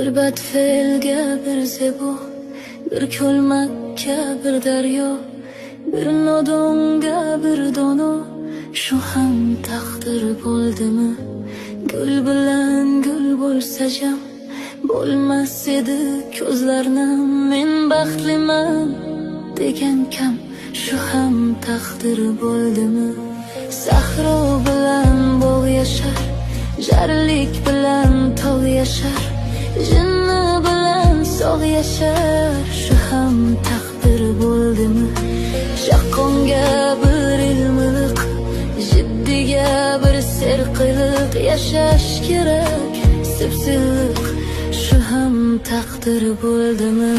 Bir badfelga bir zebo, bir ko'lmakka bir daryo, bir nodonga bir dono, shu ham taqdir bo'ldimi? Gul bilan gul bo'lsa jam, bo'lmas edi ko'zlarnim. Men baxtliman degan kam, shu ham taqdir bo'ldimi? Sahro bilan bog' yashar, jarlik bilan tog' yashar, jinni bilan sog' yashar, shu ham taqdir bo'ldimi? Shaqqonga bir ilmiliq, jiddiga bir serqiliq yashash kerak, sipsilliq, shu ham taqdir bo'ldimi?